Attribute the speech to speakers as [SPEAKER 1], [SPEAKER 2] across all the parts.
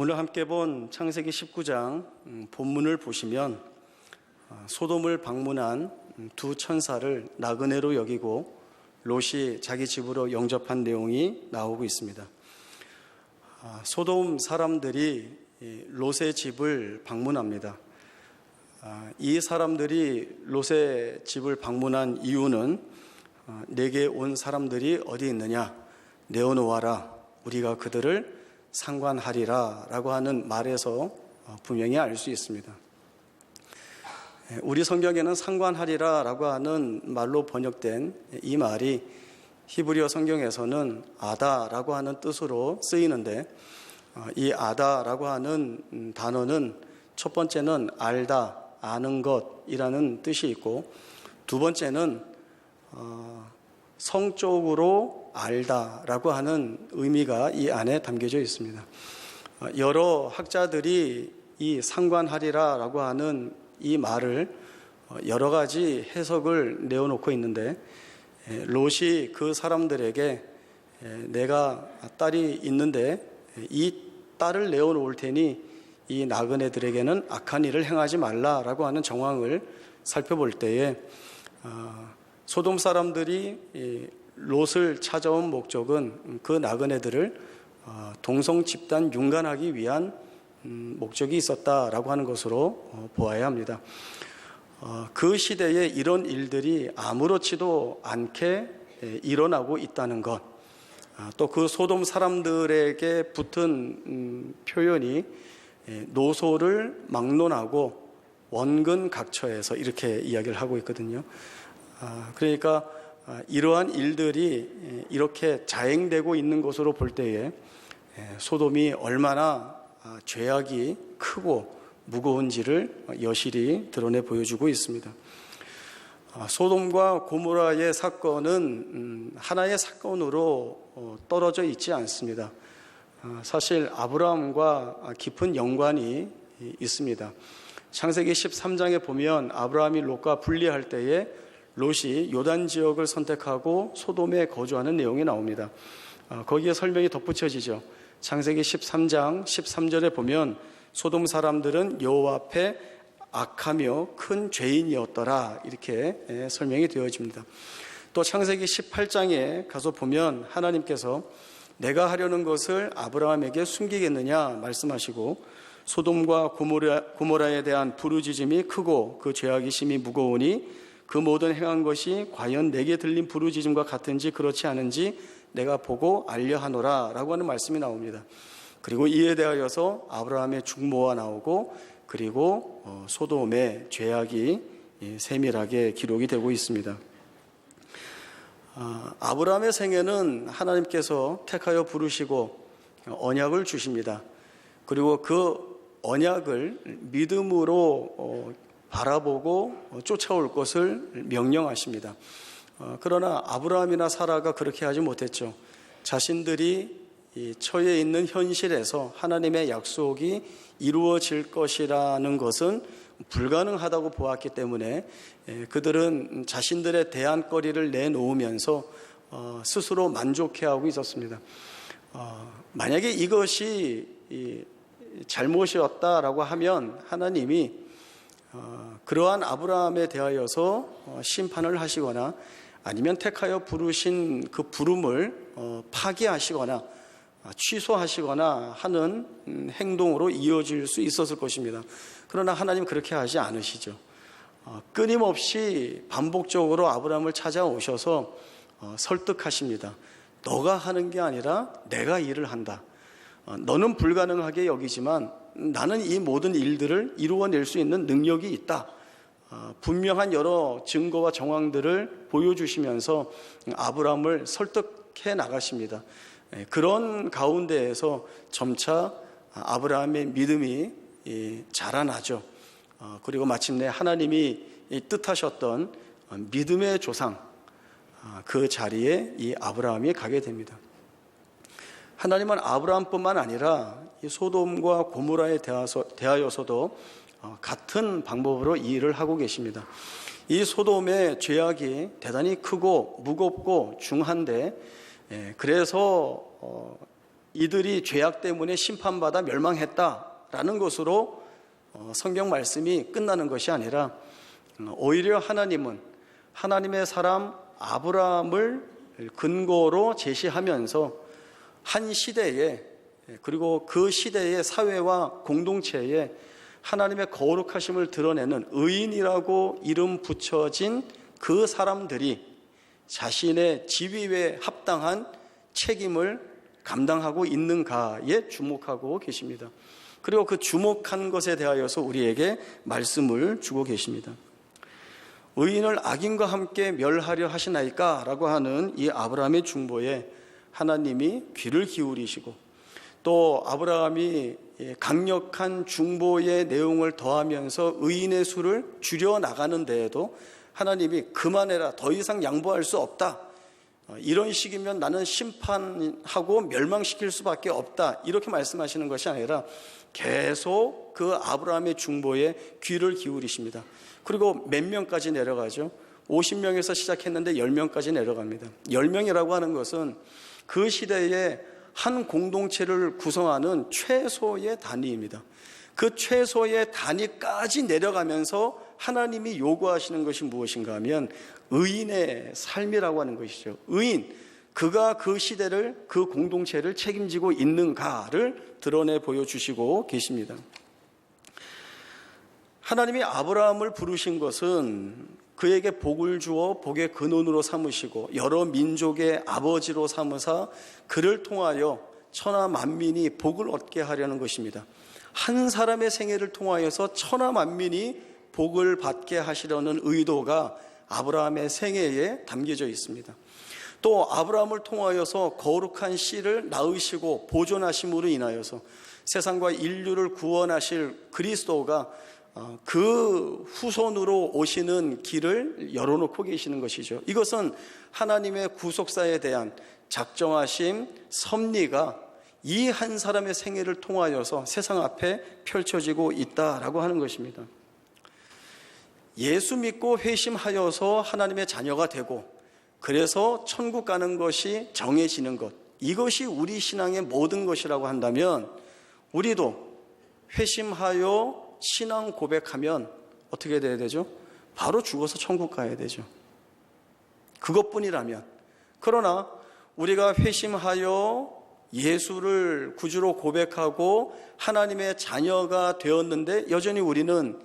[SPEAKER 1] 오늘 함께 본 창세기 19장 본문을 보시면 소돔을 방문한 두 천사를 나그네로 여기고 롯이 자기 집으로 영접한 내용이 나오고 있습니다. 소돔 사람들이 롯의 집을 방문합니다. 이 사람들이 롯의 집을 방문한 이유는 내게 온 사람들이 어디 있느냐, 내어놓아라, 우리가 그들을 상관하리라 라고 하는 말에서 분명히 알 수 있습니다. 우리 성경에는 상관하리라 라고 하는 말로 번역된 이 말이 히브리어 성경에서는 아다라고 하는 뜻으로 쓰이는데, 이 아다라고 하는 단어는 첫 번째는 알다, 아는 것이라는 뜻이 있고, 두 번째는 성적으로 알다라고 하는 의미가 이 안에 담겨져 있습니다. 여러 학자들이 이 상관하리라라고 하는 이 말을 여러 가지 해석을 내어놓고 있는데, 롯이 그 사람들에게 내가 딸이 있는데 이 딸을 내어놓을 테니 이 나그네들에게는 악한 일을 행하지 말라라고 하는 정황을 살펴볼 때에 소돔 사람들이 롯을 찾아온 목적은 그 나그네들을 동성 집단 융간하기 위한 목적이 있었다라고 하는 것으로 보아야 합니다. 그 시대에 이런 일들이 아무렇지도 않게 일어나고 있다는 것, 또 그 소돔 사람들에게 붙은 표현이 노소를 막론하고 원근각처에서 이렇게 이야기를 하고 있거든요. 그러니까 이러한 일들이 이렇게 자행되고 있는 것으로 볼 때에 소돔이 얼마나 죄악이 크고 무거운지를 여실히 드러내 보여주고 있습니다. 소돔과 고모라의 사건은 하나의 사건으로 떨어져 있지 않습니다. 사실 아브라함과 깊은 연관이 있습니다. 창세기 13장에 보면 아브라함이 롯과 분리할 때에 롯이 요단 지역을 선택하고 소돔에 거주하는 내용이 나옵니다. 거기에 설명이 덧붙여지죠. 창세기 13장 13절에 보면 소돔 사람들은 여호와 앞에 악하며 큰 죄인이었더라, 이렇게 설명이 되어집니다. 또 창세기 18장에 가서 보면 하나님께서 내가 하려는 것을 아브라함에게 숨기겠느냐 말씀하시고, 소돔과 고모라에 대한 부르짖음이 크고 그 죄악이 심히 무거우니 그 모든 행한 것이 과연 내게 들린 부르짖음과 같은지 그렇지 않은지 내가 보고 알려하노라 라고 하는 말씀이 나옵니다. 그리고 이에 대하여서 아브라함의 중모가 나오고, 그리고 소돔의 죄악이 세밀하게 기록이 되고 있습니다. 아브라함의 생애는 하나님께서 택하여 부르시고 언약을 주십니다. 그리고 그 언약을 믿음으로 바라보고 쫓아올 것을 명령하십니다. 그러나 아브라함이나 사라가 그렇게 하지 못했죠. 자신들이 처해 있는 현실에서 하나님의 약속이 이루어질 것이라는 것은 불가능하다고 보았기 때문에 그들은 자신들의 대안거리를 내놓으면서 스스로 만족해하고 있었습니다. 만약에 이것이 잘못이었다라고 하면 하나님이 그러한 아브라함에 대하여서 심판을 하시거나 아니면 택하여 부르신 그 부름을 파기하시거나 취소하시거나 하는 행동으로 이어질 수 있었을 것입니다. 그러나 하나님 그렇게 하지 않으시죠. 끊임없이 반복적으로 아브라함을 찾아오셔서 설득하십니다. 너가 하는 게 아니라 내가 일을 한다. 너는 불가능하게 여기지만 나는 이 모든 일들을 이루어낼 수 있는 능력이 있다. 분명한 여러 증거와 정황들을 보여주시면서 아브라함을 설득해 나가십니다. 그런 가운데에서 점차 아브라함의 믿음이 자라나죠. 그리고 마침내 하나님이 뜻하셨던 믿음의 조상, 그 자리에 이 아브라함이 가게 됩니다. 하나님은 아브라함뿐만 아니라 이 소돔과 고모라에 대하여서도 같은 방법으로 이 일을 하고 계십니다. 이 소돔의 죄악이 대단히 크고 무겁고 중한데, 그래서 이들이 죄악 때문에 심판받아 멸망했다라는 것으로 성경 말씀이 끝나는 것이 아니라 오히려 하나님은 하나님의 사람 아브라함을 근거로 제시하면서 한 시대에, 그리고 그 시대의 사회와 공동체에 하나님의 거룩하심을 드러내는 의인이라고 이름 붙여진 그 사람들이 자신의 지위에 합당한 책임을 감당하고 있는가에 주목하고 계십니다. 그리고 그 주목한 것에 대하여서 우리에게 말씀을 주고 계십니다. 의인을 악인과 함께 멸하려 하시나이까? 라고 하는 이 아브라함의 중보에 하나님이 귀를 기울이시고, 또 아브라함이 강력한 중보의 내용을 더하면서 의인의 수를 줄여나가는 데에도 하나님이 그만해라, 더 이상 양보할 수 없다, 이런 식이면 나는 심판하고 멸망시킬 수밖에 없다, 이렇게 말씀하시는 것이 아니라 계속 그 아브라함의 중보에 귀를 기울이십니다. 그리고 몇 명까지 내려가죠? 50명에서 시작했는데 10명까지 내려갑니다. 10명이라고 하는 것은 그 시대에 한 공동체를 구성하는 최소의 단위입니다. 그 최소의 단위까지 내려가면서 하나님이 요구하시는 것이 무엇인가 하면 의인의 삶이라고 하는 것이죠. 의인, 그가 그 시대를, 그 공동체를 책임지고 있는가를 드러내 보여주시고 계십니다. 하나님이 아브라함을 부르신 것은 그에게 복을 주어 복의 근원으로 삼으시고 여러 민족의 아버지로 삼으사 그를 통하여 천하 만민이 복을 얻게 하려는 것입니다. 한 사람의 생애를 통하여서 천하 만민이 복을 받게 하시려는 의도가 아브라함의 생애에 담겨져 있습니다. 또 아브라함을 통하여서 거룩한 씨를 낳으시고 보존하심으로 인하여서 세상과 인류를 구원하실 그리스도가 그 후손으로 오시는 길을 열어놓고 계시는 것이죠. 이것은 하나님의 구속사에 대한 작정하심, 섭리가 이 한 사람의 생애를 통하여서 세상 앞에 펼쳐지고 있다라고 하는 것입니다. 예수 믿고 회심하여서 하나님의 자녀가 되고 그래서 천국 가는 것이 정해지는 것, 이것이 우리 신앙의 모든 것이라고 한다면 우리도 회심하여 신앙 고백하면 어떻게 돼야 되죠? 바로 죽어서 천국 가야 되죠. 그것뿐이라면. 그러나 우리가 회심하여 예수를 구주로 고백하고 하나님의 자녀가 되었는데 여전히 우리는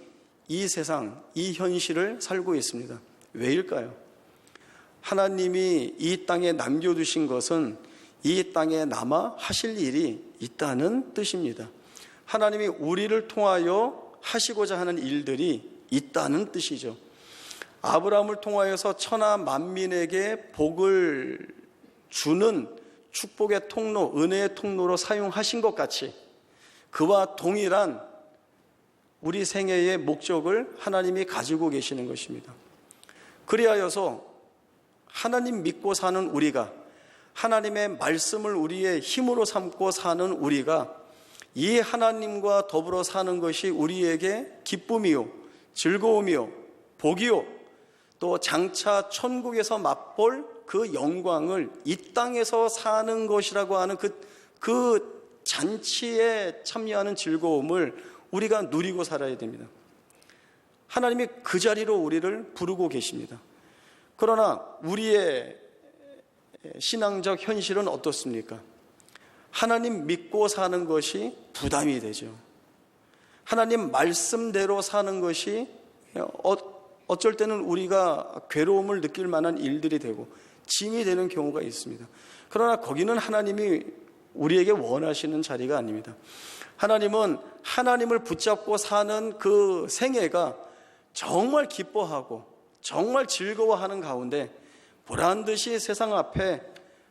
[SPEAKER 1] 이 세상, 이 현실을 살고 있습니다. 왜일까요? 하나님이 이 땅에 남겨두신 것은 이 땅에 남아 하실 일이 있다는 뜻입니다. 하나님이 우리를 통하여 하시고자 하는 일들이 있다는 뜻이죠. 아브라함을 통하여서 천하 만민에게 복을 주는 축복의 통로, 은혜의 통로로 사용하신 것 같이 그와 동일한 우리 생애의 목적을 하나님이 가지고 계시는 것입니다. 그리하여서 하나님 믿고 사는 우리가, 하나님의 말씀을 우리의 힘으로 삼고 사는 우리가 이 하나님과 더불어 사는 것이 우리에게 기쁨이요, 즐거움이요, 복이요, 또 장차 천국에서 맛볼 그 영광을 이 땅에서 사는 것이라고 하는 그 잔치에 참여하는 즐거움을 우리가 누리고 살아야 됩니다. 하나님이 그 자리로 우리를 부르고 계십니다. 그러나 우리의 신앙적 현실은 어떻습니까? 하나님 믿고 사는 것이 부담이 되죠. 하나님 말씀대로 사는 것이 어쩔 때는 우리가 괴로움을 느낄 만한 일들이 되고 짐이 되는 경우가 있습니다. 그러나 거기는 하나님이 우리에게 원하시는 자리가 아닙니다. 하나님은 하나님을 붙잡고 사는 그 생애가 정말 기뻐하고 정말 즐거워하는 가운데 보란듯이 세상 앞에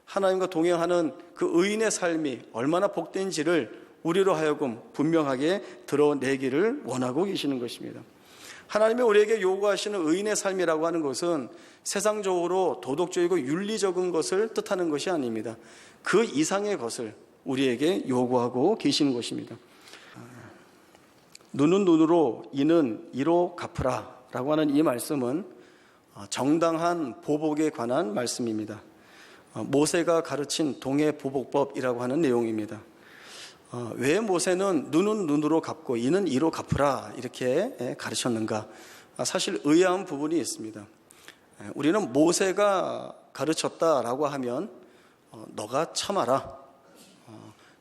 [SPEAKER 1] 하나님과 동행하는 그 의인의 삶이 얼마나 복된지를 우리로 하여금 분명하게 드러내기를 원하고 계시는 것입니다. 하나님이 우리에게 요구하시는 의인의 삶이라고 하는 것은 세상적으로 도덕적이고 윤리적인 것을 뜻하는 것이 아닙니다. 그 이상의 것을 우리에게 요구하고 계시는 것입니다. 눈은 눈으로 이는 이로 갚으라 라고 하는 이 말씀은 정당한 보복에 관한 말씀입니다. 모세가 가르친 동해보복법이라고 하는 내용입니다. 왜 모세는 눈은 눈으로 갚고 이는 이로 갚으라 이렇게 가르쳤는가? 사실 의아한 부분이 있습니다. 우리는 모세가 가르쳤다라고 하면 너가 참아라,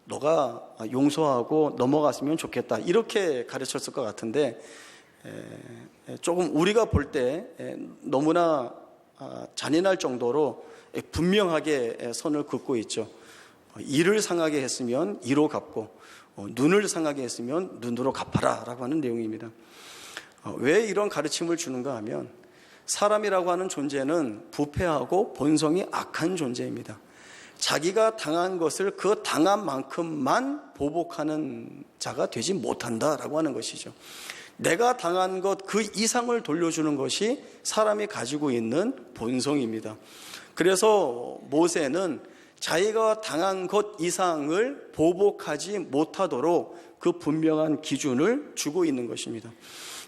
[SPEAKER 1] 너가 용서하고 넘어갔으면 좋겠다 이렇게 가르쳤을 것 같은데 조금 우리가 볼 때 너무나 잔인할 정도로 분명하게 선을 긋고 있죠. 이를 상하게 했으면 이로 갚고 눈을 상하게 했으면 눈으로 갚아라 라고 하는 내용입니다. 왜 이런 가르침을 주는가 하면 사람이라고 하는 존재는 부패하고 본성이 악한 존재입니다. 자기가 당한 것을 그 당한 만큼만 보복하는 자가 되지 못한다라고 하는 것이죠. 내가 당한 것 그 이상을 돌려주는 것이 사람이 가지고 있는 본성입니다. 그래서 모세는 자기가 당한 것 이상을 보복하지 못하도록 그 분명한 기준을 주고 있는 것입니다.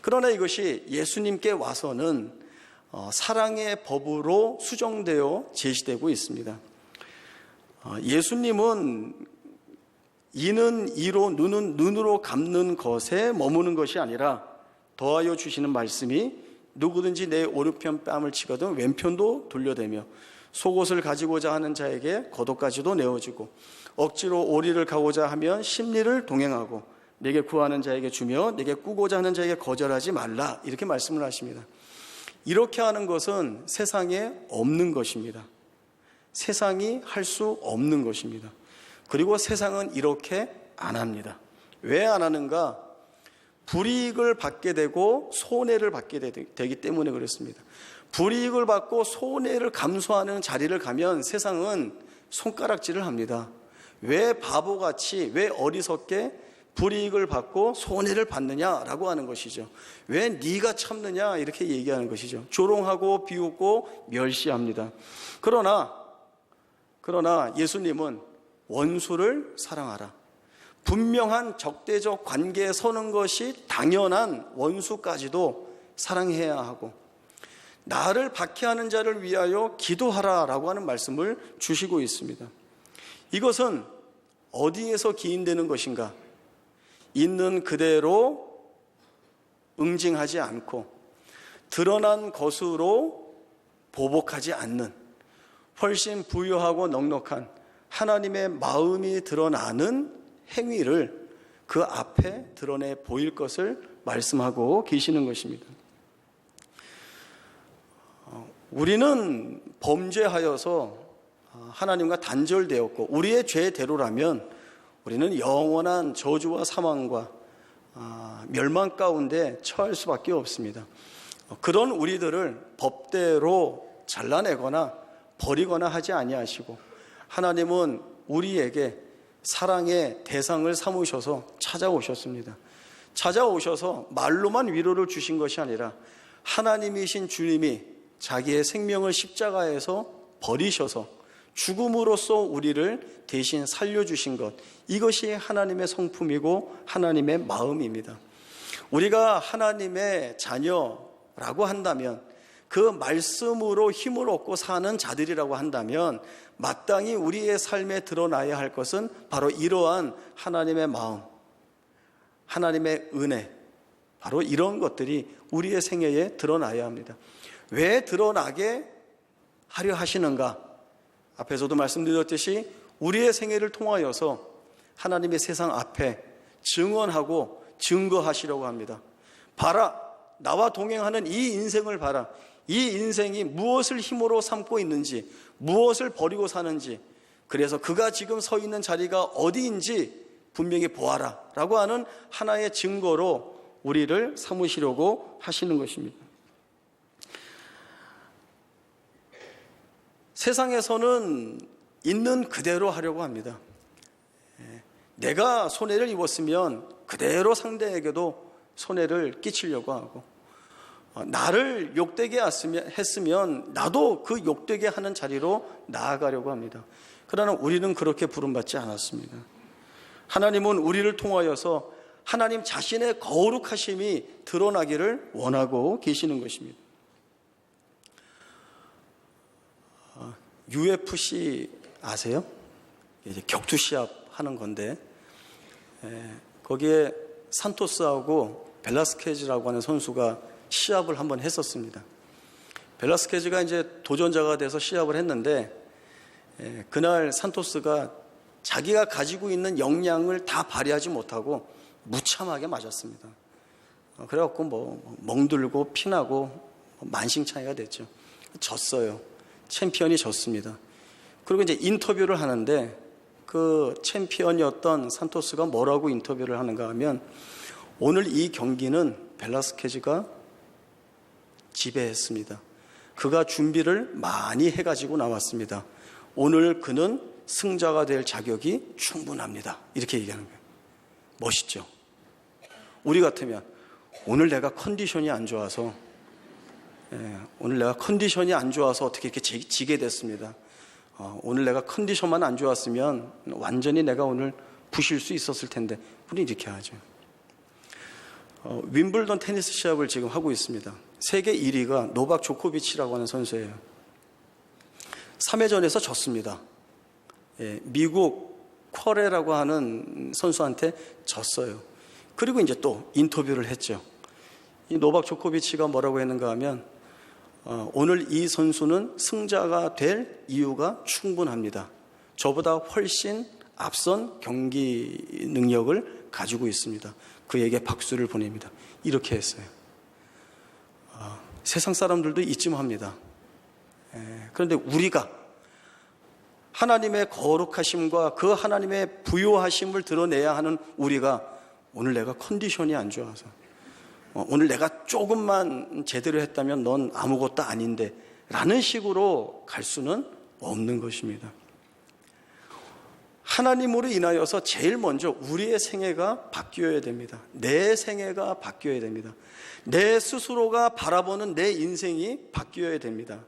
[SPEAKER 1] 그러나 이것이 예수님께 와서는 사랑의 법으로 수정되어 제시되고 있습니다. 예수님은 이는 이로 눈은 눈으로 갚는 것에 머무는 것이 아니라 더하여 주시는 말씀이 누구든지 내 오른편 뺨을 치거든 왼편도 돌려대며 속옷을 가지고자 하는 자에게 겉옷까지도 내어주고 억지로 오리를 가고자 하면 심리를 동행하고 내게 구하는 자에게 주며 내게 꾸고자 하는 자에게 거절하지 말라 이렇게 말씀을 하십니다. 이렇게 하는 것은 세상에 없는 것입니다. 세상이 할 수 없는 것입니다. 그리고 세상은 이렇게 안 합니다. 왜 안 하는가? 불이익을 받게 되고 손해를 받게 되기 때문에 그렇습니다. 불이익을 받고 손해를 감수하는 자리를 가면 세상은 손가락질을 합니다. 왜 바보같이, 왜 어리석게 불이익을 받고 손해를 받느냐라고 하는 것이죠. 왜 네가 참느냐 이렇게 얘기하는 것이죠. 조롱하고 비웃고 멸시합니다. 그러나 예수님은 원수를 사랑하라. 분명한 적대적 관계에 서는 것이 당연한 원수까지도 사랑해야 하고 나를 박해하는 자를 위하여 기도하라라고 하는 말씀을 주시고 있습니다. 이것은 어디에서 기인되는 것인가? 있는 그대로 응징하지 않고 드러난 것으로 보복하지 않는 훨씬 부유하고 넉넉한 하나님의 마음이 드러나는 행위를 그 앞에 드러내 보일 것을 말씀하고 계시는 것입니다. 우리는 범죄하여서 하나님과 단절되었고 우리의 죄대로라면 우리는 영원한 저주와 사망과 멸망 가운데 처할 수밖에 없습니다. 그런 우리들을 법대로 잘라내거나 버리거나 하지 아니하시고 하나님은 우리에게 사랑의 대상을 삼으셔서 찾아오셨습니다. 찾아오셔서 말로만 위로를 주신 것이 아니라 하나님이신 주님이 자기의 생명을 십자가에서 버리셔서 죽음으로써 우리를 대신 살려주신 것, 이것이 하나님의 성품이고 하나님의 마음입니다. 우리가 하나님의 자녀라고 한다면 그 말씀으로 힘을 얻고 사는 자들이라고 한다면 마땅히 우리의 삶에 드러나야 할 것은 바로 이러한 하나님의 마음, 하나님의 은혜, 바로 이런 것들이 우리의 생애에 드러나야 합니다. 왜 드러나게 하려 하시는가? 앞에서도 말씀드렸듯이 우리의 생애를 통하여서 하나님의 세상 앞에 증언하고 증거하시려고 합니다. 봐라, 나와 동행하는 이 인생을 봐라. 이 인생이 무엇을 힘으로 삼고 있는지, 무엇을 버리고 사는지, 그래서 그가 지금 서 있는 자리가 어디인지 분명히 보아라 라고 하는 하나의 증거로 우리를 삼으시려고 하시는 것입니다. 세상에서는 있는 그대로 하려고 합니다. 내가 손해를 입었으면 그대로 상대에게도 손해를 끼치려고 하고, 나를 욕되게 했으면 나도 그 욕되게 하는 자리로 나아가려고 합니다. 그러나 우리는 그렇게 부름받지 않았습니다. 하나님은 우리를 통하여서 하나님 자신의 거룩하심이 드러나기를 원하고 계시는 것입니다. UFC 아세요? 이제 격투 시합 하는 건데, 거기에 산토스하고 벨라스케즈라고 하는 선수가 시합을 한번 했었습니다. 벨라스케즈가 이제 도전자가 돼서 시합을 했는데, 그날 산토스가 자기가 가지고 있는 역량을 다 발휘하지 못하고 무참하게 맞았습니다. 그래갖고 뭐 멍들고 피나고 만신창이가 됐죠. 졌어요. 챔피언이 졌습니다. 그리고 이제 인터뷰를 하는데 그 챔피언이었던 산토스가 뭐라고 인터뷰를 하는가 하면, 오늘 이 경기는 벨라스케즈가 지배했습니다. 그가 준비를 많이 해가지고 나왔습니다. 오늘 그는 승자가 될 자격이 충분합니다. 이렇게 얘기하는 거예요. 멋있죠? 우리 같으면 오늘 내가 컨디션이 안 좋아서 어떻게 이렇게 지게 됐습니다. 오늘 내가 컨디션만 안 좋았으면 완전히 내가 오늘 부실 수 있었을 텐데, 우리 이렇게 하죠. 윈블던 테니스 시합을 지금 하고 있습니다. 세계 1위가 노박 조코비치라고 하는 선수예요. 3회전에서 졌습니다. 미국 쿼레라고 하는 선수한테 졌어요. 그리고 이제 또 인터뷰를 했죠. 이 노박 조코비치가 뭐라고 했는가 하면, 오늘 이 선수는 승자가 될 이유가 충분합니다. 저보다 훨씬 앞선 경기 능력을 가지고 있습니다. 그에게 박수를 보냅니다. 이렇게 했어요. 세상 사람들도 이쯤합니다. 그런데 우리가 하나님의 거룩하심과 그 하나님의 부요하심을 드러내야 하는 우리가, 오늘 내가 컨디션이 안 좋아서, 오늘 내가 조금만 제대로 했다면 넌 아무것도 아닌데 라는 식으로 갈 수는 없는 것입니다. 하나님으로 인하여서 제일 먼저 우리의 생애가 바뀌어야 됩니다. 내 생애가 바뀌어야 됩니다. 내 스스로가 바라보는 내 인생이 바뀌어야 됩니다.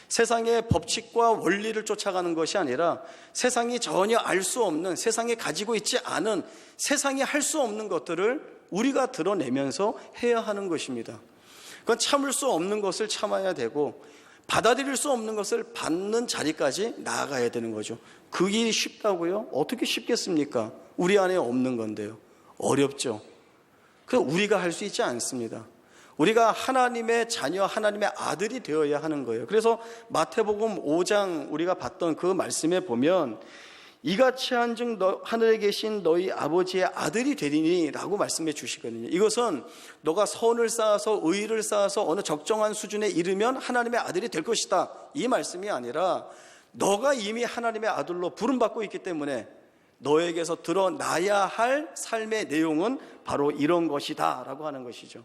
[SPEAKER 1] 세상의 법칙과 원리를 쫓아가는 것이 아니라 세상이 전혀 알 수 없는, 세상에 가지고 있지 않은, 세상이 할 수 없는 것들을 우리가 드러내면서 해야 하는 것입니다. 그건 참을 수 없는 것을 참아야 되고, 받아들일 수 없는 것을 받는 자리까지 나아가야 되는 거죠. 그게 쉽다고요? 어떻게 쉽겠습니까? 우리 안에 없는 건데요. 어렵죠. 그래서 우리가 할 수 있지 않습니다. 우리가 하나님의 자녀, 하나님의 아들이 되어야 하는 거예요. 그래서 마태복음 5장 우리가 봤던 그 말씀에 보면, 이같이 한즉 하늘에 계신 너희 아버지의 아들이 되리니 라고 말씀해 주시거든요. 이것은 너가 선을 쌓아서 의를 쌓아서 어느 적정한 수준에 이르면 하나님의 아들이 될 것이다, 이 말씀이 아니라, 너가 이미 하나님의 아들로 부름받고 있기 때문에 너에게서 드러나야 할 삶의 내용은 바로 이런 것이다 라고 하는 것이죠.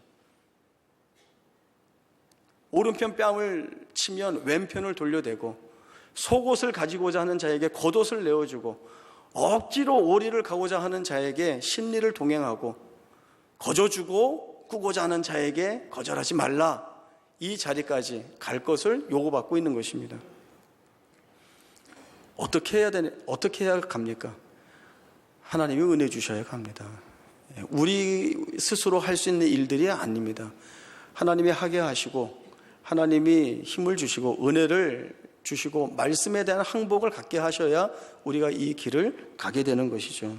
[SPEAKER 1] 오른편 뺨을 치면 왼편을 돌려대고, 속옷을 가지고자 하는 자에게 겉옷을 내어주고, 억지로 오리를 가고자 하는 자에게 심리를 동행하고, 거저주고 꾸고자 하는 자에게 거절하지 말라, 이 자리까지 갈 것을 요구받고 있는 것입니다. 어떻게 해야 갑니까? 하나님이 은혜 주셔야 갑니다. 우리 스스로 할 수 있는 일들이 아닙니다. 하나님이 하게 하시고, 하나님이 힘을 주시고 은혜를 주시고 말씀에 대한 항복을 갖게 하셔야 우리가 이 길을 가게 되는 것이죠.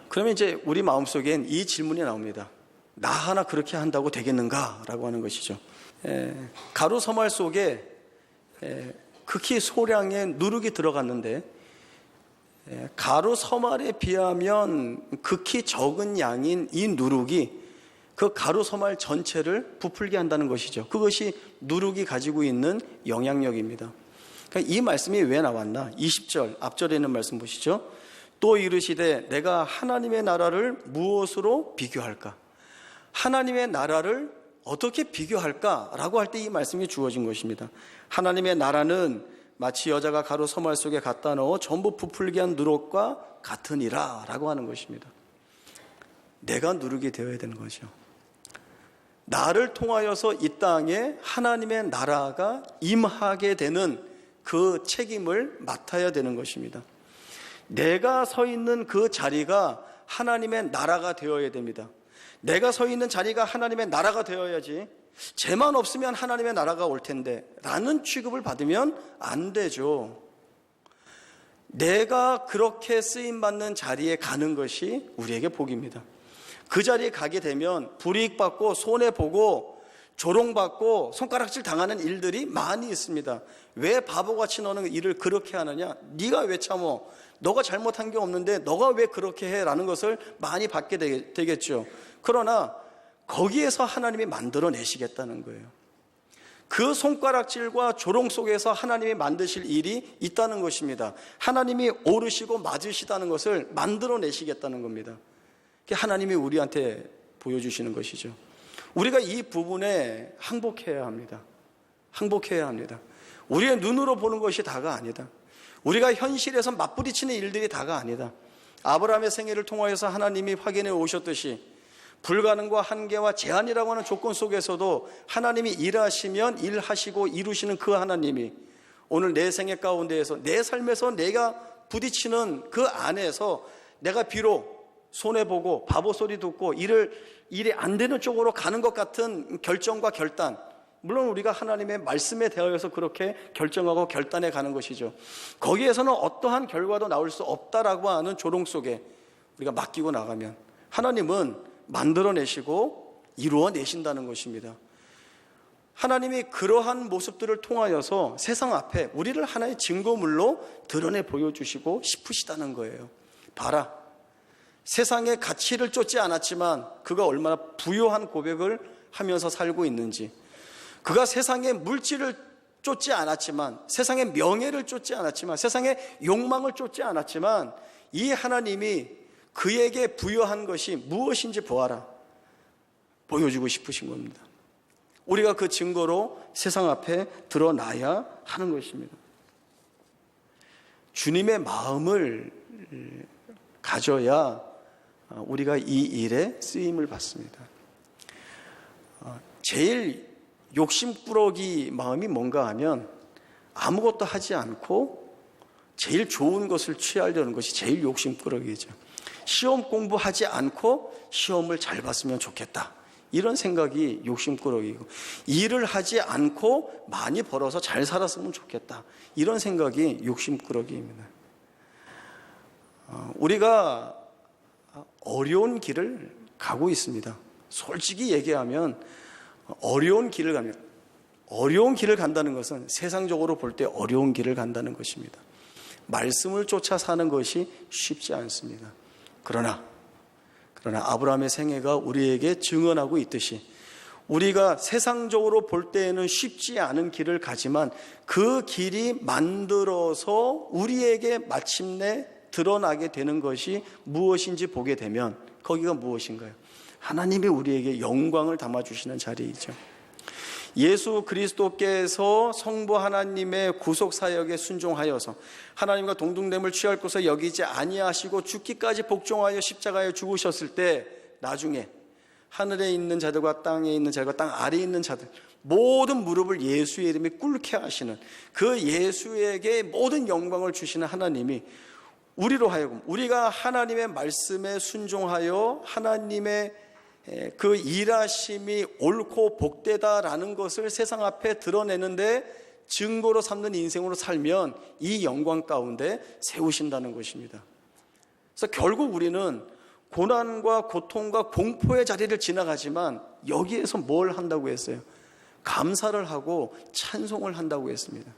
[SPEAKER 1] 그러면 이제 우리 마음속엔 이 질문이 나옵니다. 나 하나 그렇게 한다고 되겠는가? 라고 하는 것이죠. 가루 서말 속에 극히 소량의 누룩이 들어갔는데, 가루 서말에 비하면 극히 적은 양인 이 누룩이 그 가루 서말 전체를 부풀게 한다는 것이죠. 그것이 누룩이 가지고 있는 영향력입니다. 그러니까 이 말씀이 왜 나왔나? 20절 앞절에 있는 말씀 보시죠. 또 이르시되 내가 하나님의 나라를 무엇으로 비교할까? 하나님의 나라를 어떻게 비교할까라고 할 때 이 말씀이 주어진 것입니다. 하나님의 나라는 마치 여자가 가루 서말 속에 갖다 넣어 전부 부풀게 한 누룩과 같으니라 라고 하는 것입니다. 내가 누룩이 되어야 되는 거죠. 나를 통하여서 이 땅에 하나님의 나라가 임하게 되는 그 책임을 맡아야 되는 것입니다. 내가 서 있는 그 자리가 하나님의 나라가 되어야 됩니다. 내가 서 있는 자리가 하나님의 나라가 되어야지, 쟤만 없으면 하나님의 나라가 올 텐데 라는 취급을 받으면 안 되죠. 내가 그렇게 쓰임받는 자리에 가는 것이 우리에게 복입니다. 그 자리에 가게 되면 불이익받고 손해보고 조롱받고 손가락질 당하는 일들이 많이 있습니다. 왜 바보같이 너는 일을 그렇게 하느냐? 네가 왜 참어? 너가 잘못한 게 없는데 너가 왜 그렇게 해? 라는 것을 많이 받게 되겠죠. 그러나 거기에서 하나님이 만들어내시겠다는 거예요. 그 손가락질과 조롱 속에서 하나님이 만드실 일이 있다는 것입니다. 하나님이 옳으시고 맞으시다는 것을 만들어내시겠다는 겁니다. 그게 하나님이 우리한테 보여주시는 것이죠. 우리가 이 부분에 항복해야 합니다. 항복해야 합니다. 우리의 눈으로 보는 것이 다가 아니다. 우리가 현실에서 맞부딪히는 일들이 다가 아니다. 아브라함의 생애를 통하여서 하나님이 확인해 오셨듯이 불가능과 한계와 제한이라고 하는 조건 속에서도 하나님이 일하시면 일하시고 이루시는 그 하나님이 오늘 내 생애 가운데에서 내 삶에서 내가 부딪히는 그 안에서 내가 비록 손해보고 바보 소리 듣고 일이 안 되는 쪽으로 가는 것 같은 결정과 결단, 물론 우리가 하나님의 말씀에 대하여서 그렇게 결정하고 결단해 가는 것이죠. 거기에서는 어떠한 결과도 나올 수 없다라고 하는 조롱 속에 우리가 맡기고 나가면 하나님은 만들어내시고 이루어내신다는 것입니다. 하나님이 그러한 모습들을 통하여서 세상 앞에 우리를 하나의 증거물로 드러내 보여주시고 싶으시다는 거예요. 봐라, 세상의 가치를 쫓지 않았지만 그가 얼마나 부요한 고백을 하면서 살고 있는지, 그가 세상의 물질을 쫓지 않았지만, 세상의 명예를 쫓지 않았지만, 세상의 욕망을 쫓지 않았지만 이 하나님이 그에게 부여한 것이 무엇인지 보아라, 보여주고 싶으신 겁니다. 우리가 그 증거로 세상 앞에 드러나야 하는 것입니다. 주님의 마음을 가져야 우리가 이 일에 쓰임을 받습니다. 제일 욕심꾸러기 마음이 뭔가 하면 아무것도 하지 않고 제일 좋은 것을 취하려는 것이 제일 욕심꾸러기죠. 시험 공부하지 않고 시험을 잘 봤으면 좋겠다, 이런 생각이 욕심꾸러기고, 일을 하지 않고 많이 벌어서 잘 살았으면 좋겠다, 이런 생각이 욕심꾸러기입니다. 우리가 어려운 길을 가고 있습니다. 솔직히 얘기하면 어려운 길을 갑니다. 어려운 길을 간다는 것은 세상적으로 볼 때 어려운 길을 간다는 것입니다. 말씀을 쫓아 사는 것이 쉽지 않습니다. 그러나 아브라함의 생애가 우리에게 증언하고 있듯이 우리가 세상적으로 볼 때에는 쉽지 않은 길을 가지만 그 길이 만들어서 우리에게 마침내 드러나게 되는 것이 무엇인지 보게 되면 거기가 무엇인가요? 하나님이 우리에게 영광을 담아주시는 자리이죠. 예수 그리스도께서 성부 하나님의 구속사역에 순종하여서 하나님과 동등됨을 취할 것을 여기지 아니하시고 죽기까지 복종하여 십자가에 죽으셨을 때 나중에 하늘에 있는 자들과 땅에 있는 자들과 땅 아래에 있는 자들 모든 무릎을 예수의 이름에 꿇게 하시는 그 예수에게 모든 영광을 주시는 하나님이 우리로 하여금 우리가 하나님의 말씀에 순종하여 하나님의 그 일하심이 옳고 복되다라는 것을 세상 앞에 드러내는데 증거로 삼는 인생으로 살면 이 영광 가운데 세우신다는 것입니다. 그래서 결국 우리는 고난과 고통과 공포의 자리를 지나가지만 여기에서 뭘 한다고 했어요? 감사를 하고 찬송을 한다고 했습니다.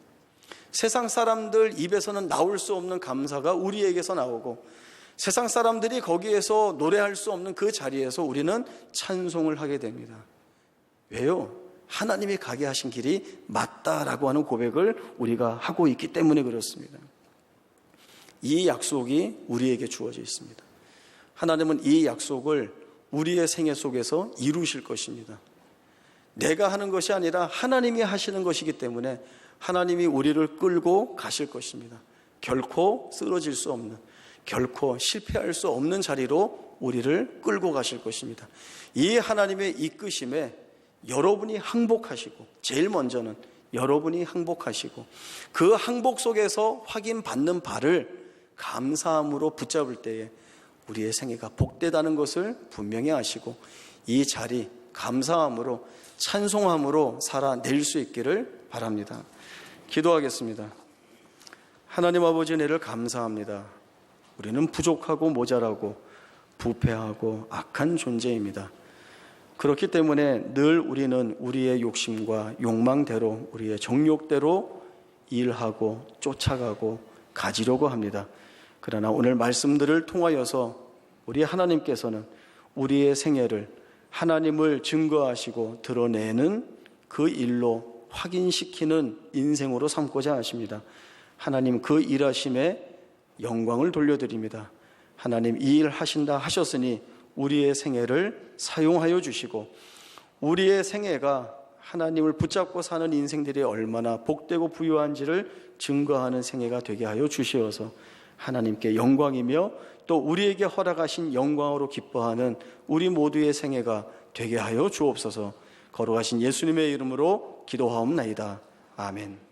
[SPEAKER 1] 세상 사람들 입에서는 나올 수 없는 감사가 우리에게서 나오고 세상 사람들이 거기에서 노래할 수 없는 그 자리에서 우리는 찬송을 하게 됩니다. 왜요? 하나님이 가게 하신 길이 맞다라고 하는 고백을 우리가 하고 있기 때문에 그렇습니다. 이 약속이 우리에게 주어져 있습니다. 하나님은 이 약속을 우리의 생애 속에서 이루실 것입니다. 내가 하는 것이 아니라 하나님이 하시는 것이기 때문에 하나님이 우리를 끌고 가실 것입니다. 결코 쓰러질 수 없는, 결코 실패할 수 없는 자리로 우리를 끌고 가실 것입니다. 이 하나님의 이끄심에 여러분이 항복하시고, 제일 먼저는 여러분이 항복하시고 그 항복 속에서 확인받는 바를 감사함으로 붙잡을 때에 우리의 생애가 복되다는 것을 분명히 아시고 이 자리 감사함으로 찬송함으로 살아낼 수 있기를 바랍니다. 기도하겠습니다. 하나님 아버지, 은혜를 감사합니다. 우리는 부족하고 모자라고 부패하고 악한 존재입니다. 그렇기 때문에 늘 우리는 우리의 욕심과 욕망대로, 우리의 정욕대로 일하고 쫓아가고 가지려고 합니다. 그러나 오늘 말씀들을 통하여서 우리 하나님께서는 우리의 생애를 하나님을 증거하시고 드러내는 그 일로 확인시키는 인생으로 삼고자 하십니다. 하나님, 그 일하심에 영광을 돌려드립니다. 하나님, 이 일 하신다 하셨으니 우리의 생애를 사용하여 주시고, 우리의 생애가 하나님을 붙잡고 사는 인생들이 얼마나 복되고 부유한지를 증거하는 생애가 되게 하여 주시어서 하나님께 영광이며 또 우리에게 허락하신 영광으로 기뻐하는 우리 모두의 생애가 되게 하여 주옵소서. 거룩하신 예수님의 이름으로 기도하옵나이다. 아멘.